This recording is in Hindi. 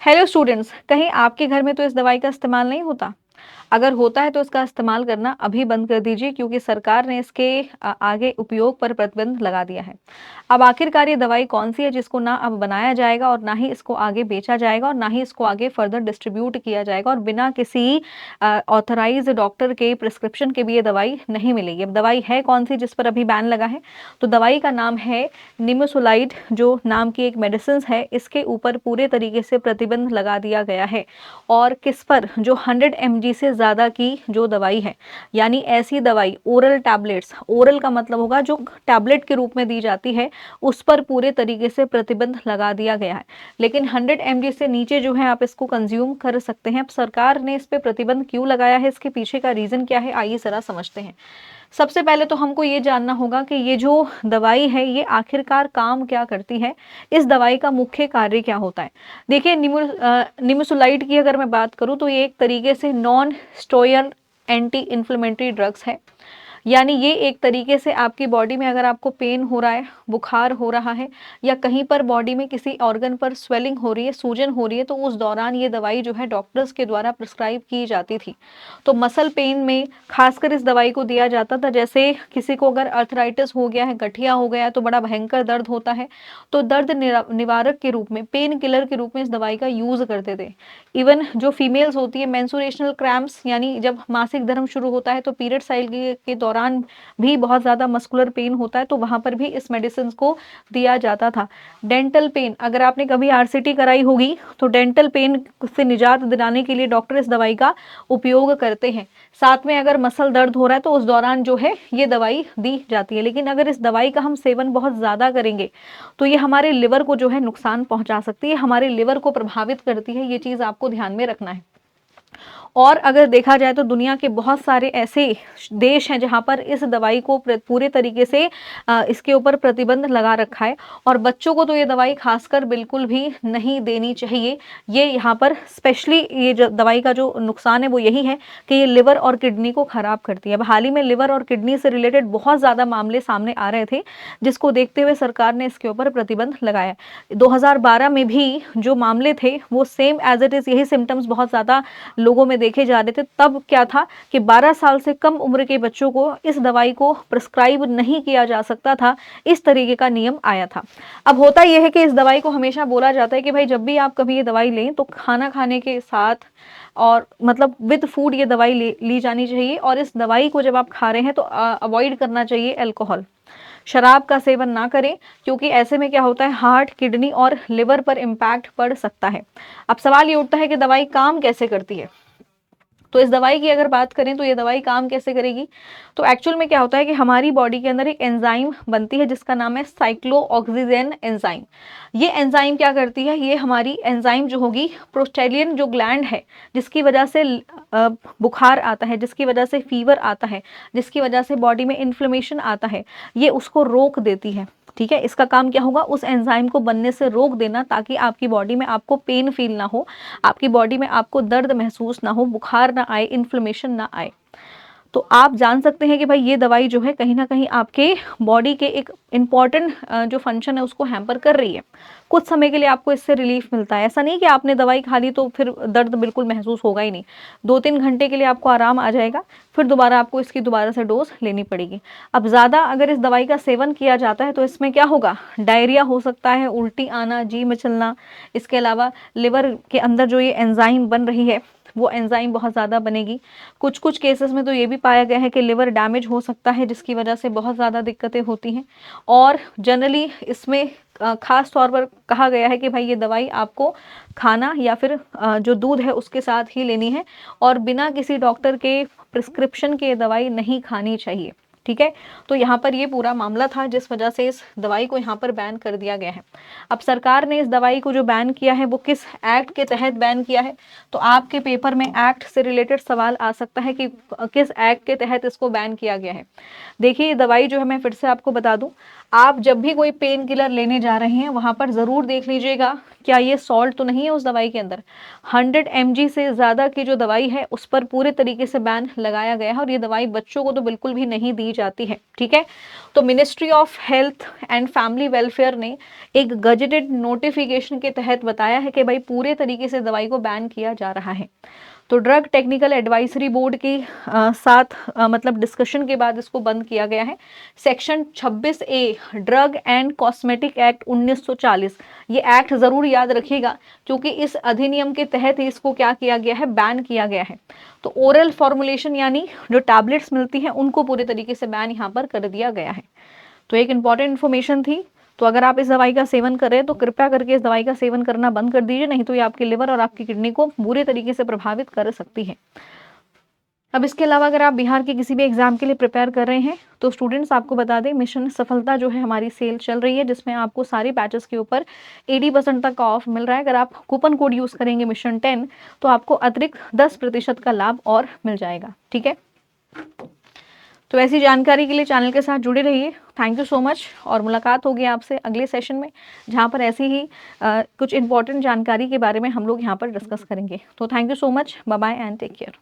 हेलो स्टूडेंट्स, कहीं आपके घर में तो इस दवाई का इस्तेमाल नहीं होता? अगर होता है तो इसका इस्तेमाल करना अभी बंद कर दीजिए, क्योंकि सरकार ने इसके आगे उपयोग पर प्रतिबंध लगा दिया है। अब आखिरकार ये दवाई कौन-सी है जिसको ना अब बनाया जाएगा और ना ही इसको आगे बेचा जाएगा और ना ही इसको आगे फर्दर डिस्ट्रीब्यूट किया जाएगा, और बिना किसी ऑथराइज़्ड डॉक्टर के प्रिस्क्रिप्शन के भी ये दवाई नहीं मिलेगी। अब दवाई है कौन-सी जिस पर अभी बैन लगा है? तो दवाई का नाम है निमेसुलाइड, जो नाम की एक मेडिसिन्स है, इसके ऊपर पूरे तरीके से प्रतिबंध लगा दिया गया है। और किस पर? जो 100 mg से ज़्यादा की जो दवाई है, यानी ऐसी दवाई ओरल टैबलेट्स, ओरल का मतलब होगा जो टैबलेट के रूप में दी जाती है, उस पर पूरे तरीके से प्रतिबंध लगा दिया गया है। लेकिन 100 mg से नीचे जो है आप इसको कंज्यूम कर सकते हैं। अब सरकार ने इस पे प्रतिबंध क्यों लगाया है, इसके पीछे का रीज़न क्या है, आइए ज़रा समझते हैं। सबसे पहले तो हमको ये जानना होगा कि ये जो दवाई है ये आखिरकार काम क्या करती है, इस दवाई का मुख्य कार्य क्या होता है। देखिए, निमेसुलाइड की अगर मैं बात करूँ तो ये एक तरीके से non steroid anti inflammatory drugs है। यानी ये एक तरीके से आपकी बॉडी में अगर आपको पेन हो रहा है, बुखार हो रहा है, या कहीं पर बॉडी में किसी ऑर्गन पर स्वेलिंग हो रही है, सूजन हो रही है, तो उस दौरान ये दवाई जो है डॉक्टर्स के द्वारा प्रिस्क्राइब की जाती थी। तो मसल पेन में खासकर इस दवाई को दिया जाता था। जैसे किसी को अगर अर्थराइटिस हो गया है, गठिया हो गया है, तो बड़ा भयंकर दर्द होता है, तो दर्द निवारक के रूप में, पेन किलर के रूप में इस दवाई का यूज़ करते थे। इवन जो फीमेल्स होती है, मेंस्ट्रुएशनल क्रैम्प्स, यानी जब मासिक धर्म शुरू होता है तो पीरियड साइकिल के दौरान भी बहुत ज़्यादा मस्कुलर पेन होता है, तो वहाँ पर भी इस मेडिसिन को दिया जाता था। डेंटल पेन, अगर आपने कभी आरसीटी कराई होगी तो डेंटल पेन से निजात दिलाने के लिए डॉक्टर इस दवाई का उपयोग करते हैं। साथ में अगर मसल दर्द हो रहा है तो उस दौरान जो है ये दवाई दी जाती है। लेकिन अगर इस दवाई का हम सेवन बहुत ज़्यादा करेंगे तो ये हमारे लिवर को जो है नुकसान पहुंचा सकती है, हमारे लिवर को प्रभावित करती है। ये चीज़ आपको ध्यान में रखना है। और अगर देखा जाए तो दुनिया के बहुत सारे ऐसे देश हैं जहाँ पर इस दवाई को पूरे तरीके से इसके ऊपर प्रतिबंध लगा रखा है, और बच्चों को तो ये दवाई खासकर बिल्कुल भी नहीं देनी चाहिए। ये यहाँ पर स्पेशली ये जो दवाई का जो नुकसान है वो यही है कि ये लिवर और किडनी को खराब करती है। अब हाल ही में लिवर और किडनी से रिलेटेड बहुत ज़्यादा मामले सामने आ रहे थे, जिसको देखते हुए सरकार ने इसके ऊपर प्रतिबंध लगाया। 2012 में भी जो मामले थे वो सेम एज इट इज़, यही सिम्टम्स बहुत ज़्यादा लोगों में देखे जा रहे थे। तब क्या था कि 12 साल से कम उम्र के बच्चों को इस दवाई को प्रिस्क्राइब नहीं किया जा सकता था, इस तरीके का नियम आया था। अब होता यह है कि इस दवाई को हमेशा बोला जाता है कि भाई जब भी आप कभी ये दवाई लें तो खाना खाने के साथ, और मतलब विद फूड ये दवाई ली जानी चाहिए। और इस दवाई को जब आप खा रहे हैं तो अवॉइड करना चाहिए अल्कोहल, शराब का सेवन ना करें, क्योंकि ऐसे में क्या होता है, हार्ट, किडनी और लिवर पर इम्पैक्ट पड़ सकता है। अब सवाल ये उठता है कि दवाई काम कैसे करती है। तो इस दवाई की अगर बात करें तो ये दवाई काम कैसे करेगी, तो एक्चुअल में क्या होता है कि हमारी बॉडी के अंदर एक एंजाइम बनती है जिसका नाम है साइक्लोऑक्सीजन एंजाइम। ये एंजाइम क्या करती है, ये हमारी एंजाइम जो होगी, प्रोस्टेलियन जो ग्लैंड है, जिसकी वजह से बुखार आता है, जिसकी वजह से फीवर आता है, जिसकी वजह से बॉडी में इन्फ्लेमेशन आता है, ये उसको रोक देती है। ठीक है, इसका काम क्या होगा, उस एंजाइम को बनने से रोक देना, ताकि आपकी बॉडी में आपको पेन फील ना हो, आपकी बॉडी में आपको दर्द महसूस ना हो, बुखार ना आए, इन्फ्लेमेशन ना आए। तो आप जान सकते हैं कि भाई ये दवाई जो है कहीं ना कहीं आपके बॉडी के एक इम्पॉर्टेंट जो फंक्शन है उसको हैम्पर कर रही है। कुछ समय के लिए आपको इससे रिलीफ मिलता है, ऐसा नहीं कि आपने दवाई खा ली तो फिर दर्द बिल्कुल महसूस होगा ही नहीं। 2-3 घंटे के लिए आपको आराम आ जाएगा, फिर दोबारा आपको इसकी दोबारा से डोज लेनी पड़ेगी। अब ज़्यादा अगर इस दवाई का सेवन किया जाता है तो इसमें क्या होगा, डायरिया हो सकता है, उल्टी आना, जी मचलना। इसके अलावा लिवर के अंदर जो ये एंजाइम बन रही है वो एंजाइम बहुत ज़्यादा बनेगी। कुछ कुछ केसेस में तो ये भी पाया गया है कि लिवर डैमेज हो सकता है, जिसकी वजह से बहुत ज़्यादा दिक्कतें होती हैं। और जनरली इसमें ख़ास तौर पर कहा गया है कि भाई ये दवाई आपको खाना या फिर जो दूध है उसके साथ ही लेनी है, और बिना किसी डॉक्टर के प्रिस्क्रिप्शन के दवाई नहीं खानी चाहिए। ठीक है, तो यहाँ पर ये पूरा मामला था जिस वजह से इस दवाई को यहाँ पर बैन कर दिया गया है। अब सरकार ने इस दवाई को जो बैन किया है वो किस एक्ट के तहत बैन किया है, तो आपके पेपर में एक्ट से रिलेटेड सवाल आ सकता है कि किस एक्ट के तहत इसको बैन किया गया है। देखिए, ये दवाई जो है, मैं फिर से आपको बता दूं, आप जब भी कोई पेन किलर लेने जा रहे हैं वहाँ पर ज़रूर देख लीजिएगा क्या ये सॉल्ट तो नहीं है उस दवाई के अंदर। 100 mg से ज़्यादा की जो दवाई है उस पर पूरे तरीके से बैन लगाया गया है और ये दवाई बच्चों को तो बिल्कुल भी नहीं दी जाती है, ठीक है। तो ministry of health and family welfare ने एक गजेटेड नोटिफिकेशन के तहत बताया है कि भाई पूरे तरीके से दवाई को बैन किया जा रहा है। तो ड्रग टेक्निकल एडवाइजरी बोर्ड के साथ मतलब डिस्कशन के बाद इसको बंद किया गया है। Section 26A drug and cosmetic act 1940, ये एक्ट ज़रूर याद रखिएगा क्योंकि इस अधिनियम के तहत ही इसको क्या किया गया है, बैन किया गया है। तो ओरल फॉर्मुलेशन यानी जो टैबलेट्स मिलती हैं उनको पूरे तरीके से बैन यहाँ पर कर दिया गया है। तो एक इम्पॉर्टेंट इन्फॉर्मेशन थी। तो अगर आप इस दवाई का सेवन कर रहे हैं तो कृपया करके इस दवाई का सेवन करना बंद कर दीजिए, नहीं तो ये आपके लिवर और आपकी किडनी को बुरे तरीके से प्रभावित कर सकती है। अब इसके अलावा अगर आप बिहार के किसी भी एग्जाम के लिए प्रिपेयर कर रहे हैं तो स्टूडेंट्स आपको बता दें मिशन सफलता जो है हमारी सेल चल रही है जिसमें आपको सारे बैचेस के ऊपर 80% तक का ऑफ मिल रहा है। अगर आप कूपन कोड यूज़ करेंगे मिशन 10 तो आपको अतिरिक्त 10% का लाभ और मिल जाएगा, ठीक है। तो ऐसी जानकारी के लिए चैनल के साथ जुड़े रहिए। थैंक यू सो मच और मुलाकात होगी आपसे अगले सेशन में जहाँ पर ऐसी ही कुछ इंपॉर्टेंट जानकारी के बारे में हम लोग यहाँ पर डिस्कस करेंगे। तो thank you so much, bye bye and take care.